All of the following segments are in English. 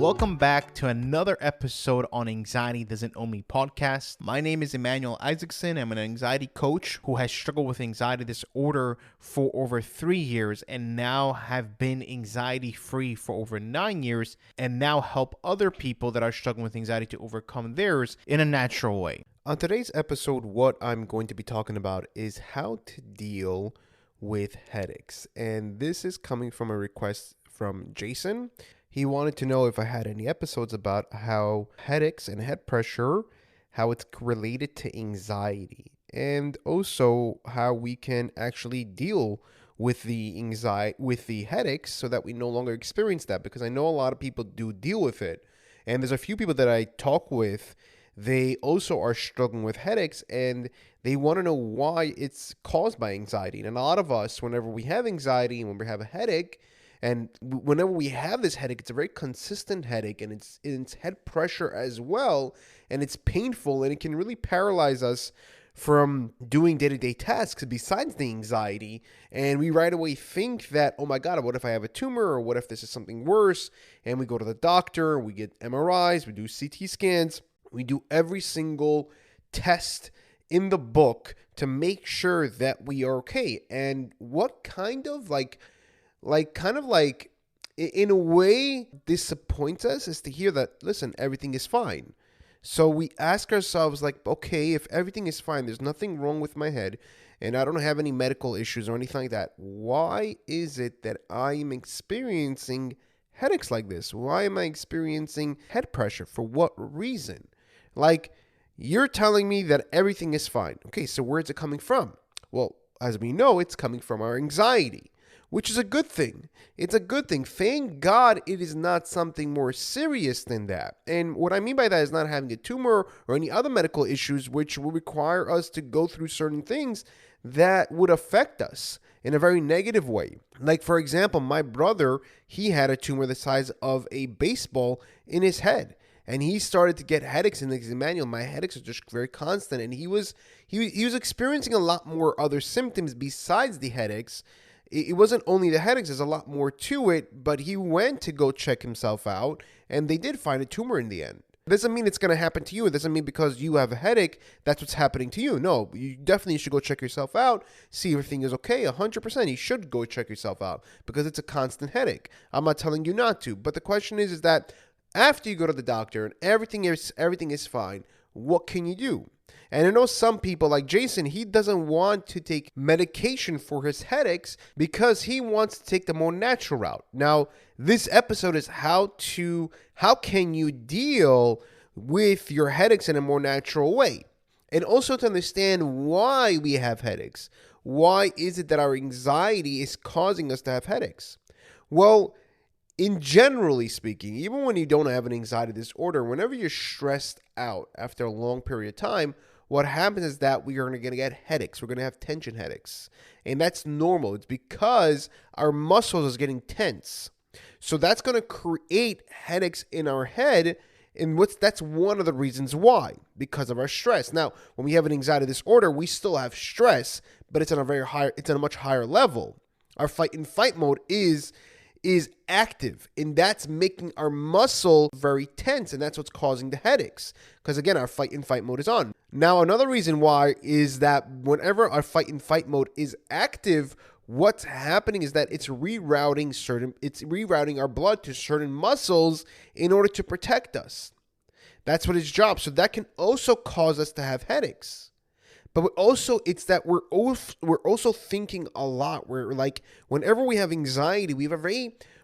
Welcome back to another episode on Anxiety Doesn't Own Me podcast. My name is Emmanuel Isaacson. I'm an anxiety coach who has struggled with anxiety disorder for over 3 years and now have been anxiety free for over 9 years and now help other people that are struggling with anxiety to overcome theirs in a natural way. On today's episode, what I'm going to be talking about is how to deal with headaches. And this is coming from a request from Jason. He wanted to know if I had any episodes about how headaches and head pressure, how it's related to anxiety, and also how we can actually deal with the anxiety, with the headaches, so that we no longer experience that. Because I know a lot of people do deal with it, and there's a few people that I talk with. They also are struggling with headaches, and they want to know why it's caused by anxiety. And a lot of us, whenever we have anxiety and when we have a headache, and whenever we have this headache, it's a very consistent headache, and it's head pressure as well, and it's painful, and it can really paralyze us from doing day-to-day tasks besides the anxiety. And we right away think that, oh my God, what if I have a tumor, or what if this is something worse? And we go to the doctor, we get MRIs, we do CT scans, we do every single test in the book to make sure that we are okay. And what kind of in a way disappoints us is to hear that, listen, everything is fine. So we ask ourselves, like, okay, if everything is fine, there's nothing wrong with my head, and I don't have any medical issues or anything like that, why is it that I'm experiencing headaches like this? Why am I experiencing head pressure? For what reason? Like, you're telling me that everything is fine. Okay, so where is it coming from? Well, as we know, it's coming from our anxiety, which is a good thing. It's a good thing. Thank God it is not something more serious than that. And what I mean by that is not having a tumor or any other medical issues which will require us to go through certain things that would affect us in a very negative way. Like, for example, my brother, he had a tumor the size of a baseball in his head. And he started to get headaches, and Emmanuel, my headaches are just very constant. And he was experiencing a lot more other symptoms besides the headaches. It wasn't only the headaches, there's a lot more to it, but he went to go check himself out, and they did find a tumor in the end. It doesn't mean it's going to happen to you. It doesn't mean because you have a headache, that's what's happening to you. No, you definitely should go check yourself out, see if everything is okay. 100%, you should go check yourself out because it's a constant headache. I'm not telling you not to, but the question is that after you go to the doctor and everything is fine, what can you do? And I know some people like Jason, he doesn't want to take medication for his headaches because he wants to take the more natural route. Now, this episode is how can you deal with your headaches in a more natural way? And also to understand why we have headaches. Why is it that our anxiety is causing us to have headaches? Well, in generally speaking, even when you don't have an anxiety disorder, whenever you're stressed out after a long period of time, what happens is that we are going to get headaches. We're going to have tension headaches. And that's normal. It's because our muscles are getting tense. So that's going to create headaches in our head. And that's one of the reasons why, because of our stress. Now, when we have an anxiety disorder, we still have stress, but it's on a much higher level. Our fight and fight mode is active, and that's making our muscle very tense, and that's what's causing the headaches, because again, our fight and fight mode is on. Now, another reason why is that whenever our fight and fight mode is active, what's happening is that it's rerouting our blood to certain muscles in order to protect us. That's what its job. So that can also cause us to have headaches. But also, it's that we're also thinking a lot. We're like, whenever we have anxiety,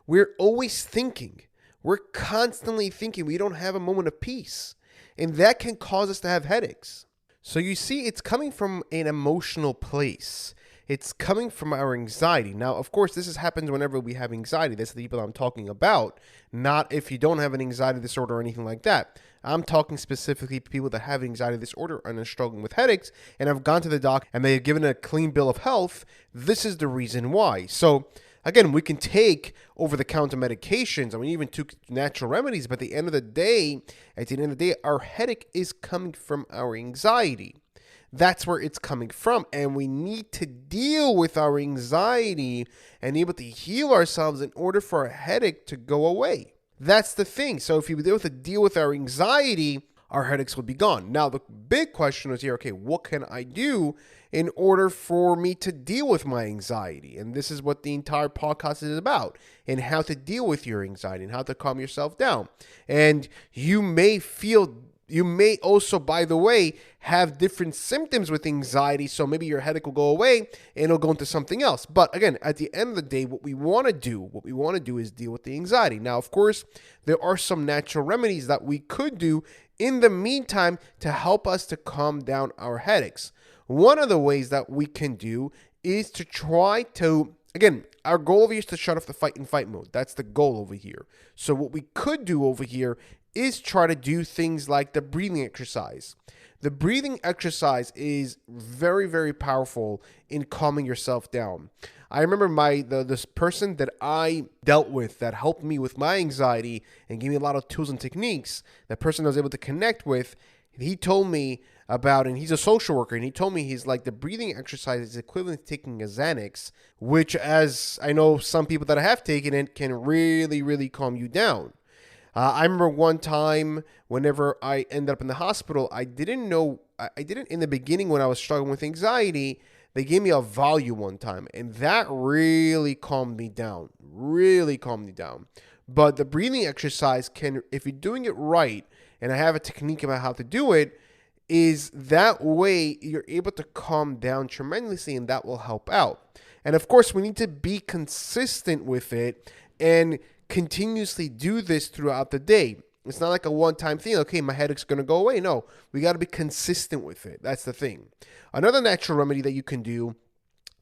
we're always thinking. We're constantly thinking. We don't have a moment of peace. And that can cause us to have headaches. So you see, it's coming from an emotional place. It's coming from our anxiety. Now, of course, this happens whenever we have anxiety. That's the people I'm talking about. Not if you don't have an anxiety disorder or anything like that. I'm talking specifically people that have anxiety disorder and are struggling with headaches and have gone to the doc and they have given a clean bill of health. This is the reason why. So again, we can take over-the-counter medications, and we even took natural remedies, but at the end of the day, our headache is coming from our anxiety. That's where it's coming from, and we need to deal with our anxiety and able to heal ourselves in order for our headache to go away. That's the thing. So if you were able to deal with our anxiety, our headaches would be gone. Now, the big question is here, okay, what can I do in order for me to deal with my anxiety? And this is what the entire podcast is about, and how to deal with your anxiety and how to calm yourself down. And you may also, by the way, have different symptoms with anxiety. So maybe your headache will go away and it'll go into something else. But again, at the end of the day, what we want to do is deal with the anxiety. Now, of course, there are some natural remedies that we could do in the meantime to help us to calm down our headaches. One of the ways that we can do is to try to, again, our goal over here is to shut off the fight and fight mode. That's the goal over here. So what we could do over here is try to do things like the breathing exercise. The breathing exercise is very, very powerful in calming yourself down. I remember this person that I dealt with that helped me with my anxiety and gave me a lot of tools and techniques. That person I was able to connect with, he told me about, and he's a social worker, and he told me he's like, the breathing exercise is equivalent to taking a Xanax, which, as I know some people that have taken it, can really, really calm you down. I remember one time whenever I ended up in the hospital, I didn't in the beginning when I was struggling with anxiety, they gave me a Valium one time, and that really calmed me down, But the breathing exercise can, if you're doing it right, and I have a technique about how to do it, is that way you're able to calm down tremendously, and that will help out. And of course, we need to be consistent with it and continuously do this throughout the day. It's not like a one-time thing. Okay, my headache's going to go away. No, we got to be consistent with it. That's the thing. Another natural remedy that you can do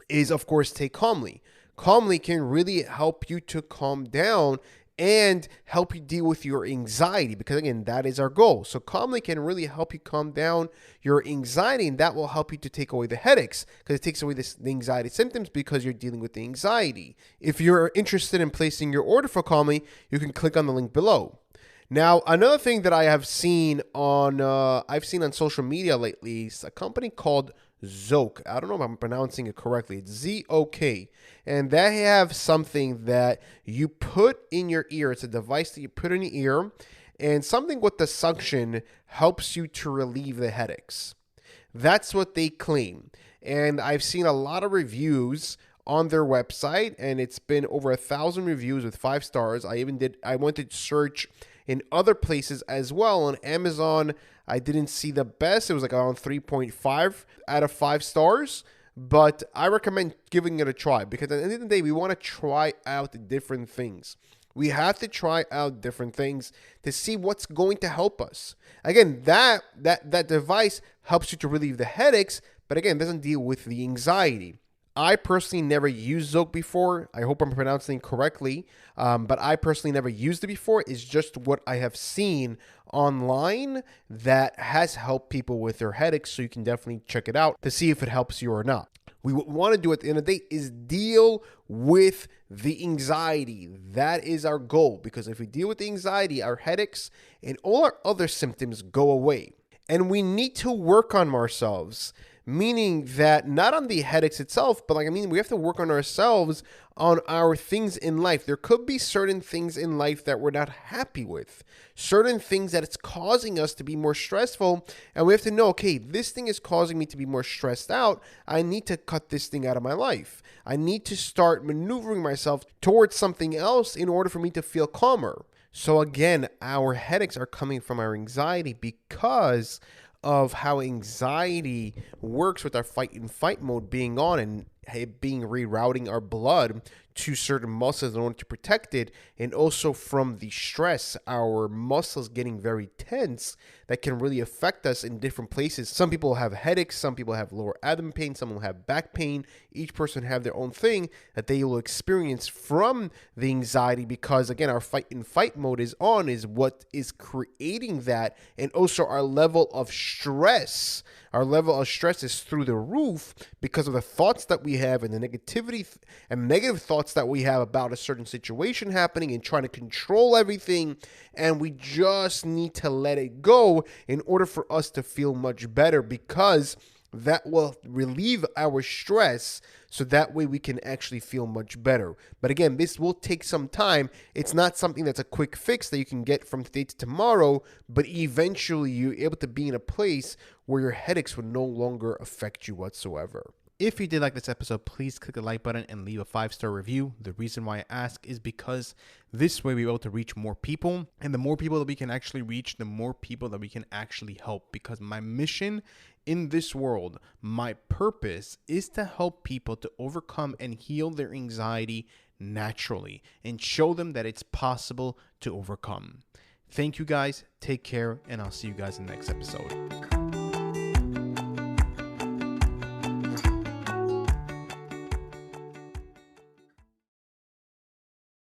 is, of course, take Calmly. Calmly can really help you to calm down and help you deal with your anxiety, because again, that is our goal. So Calmly can really help you calm down your anxiety, and that will help you to take away the headaches, because it takes away the anxiety symptoms because you're dealing with the anxiety. If you're interested in placing your order for Calmly, you can click on the link below. Now, another thing that I have seen on social media lately is a company called Zok. I don't know if I'm pronouncing it correctly. It's ZOK. And they have something that you put in your ear. It's a device that you put in your ear, and something with the suction helps you to relieve the headaches. That's what they claim. And I've seen a lot of reviews on their website, and it's been over 1,000 reviews with 5 stars. I went to search in other places as well. On Amazon, I didn't see the best. It was like around 3.5 out of 5 stars. But I recommend giving it a try, because at the end of the day, we want to try out different things. We have to try out different things to see what's going to help us. Again, that device helps you to relieve the headaches, but again, doesn't deal with the anxiety. I personally never used Zok before. I hope I'm pronouncing it correctly. But I personally never used it before. It's just what I have seen online that has helped people with their headaches. So you can definitely check it out to see if it helps you or not. What we want to do at the end of the day is deal with the anxiety. That is our goal, because if we deal with the anxiety, our headaches and all our other symptoms go away. And we need to work on ourselves. Meaning that not on the headaches itself, but we have to work on ourselves, on our things in life. There could be certain things in life that we're not happy with, certain things that it's causing us to be more stressful. And we have to know, okay, this thing is causing me to be more stressed out. I need to cut this thing out of my life. I need to start maneuvering myself towards something else in order for me to feel calmer. So again, our headaches are coming from our anxiety because of how anxiety works with our fight and fight mode being on and being rerouting our blood to certain muscles in order to protect it, and also from the stress, our muscles getting very tense that can really affect us in different places. Some people have headaches, some people have lower abdomen pain, some will have back pain. Each person have their own thing that they will experience from the anxiety, because again, our fight and fight mode is on, is what is creating that. And also our level of stress is through the roof because of the thoughts that we have and the negativity and negative thoughts that we have about a certain situation happening and trying to control everything. And we just need to let it go in order for us to feel much better, because that will relieve our stress so that way we can actually feel much better. But again, this will take some time. It's not something that's a quick fix that you can get from today to tomorrow, but eventually you're able to be in a place where your headaches would no longer affect you whatsoever. If you did like this episode, please click the like button and leave a 5-star review. The reason why I ask is because this way we're able to reach more people. And the more people that we can actually reach, the more people that we can actually help. Because my mission in this world, my purpose is to help people to overcome and heal their anxiety naturally and show them that it's possible to overcome. Thank you guys. Take care. And I'll see you guys in the next episode.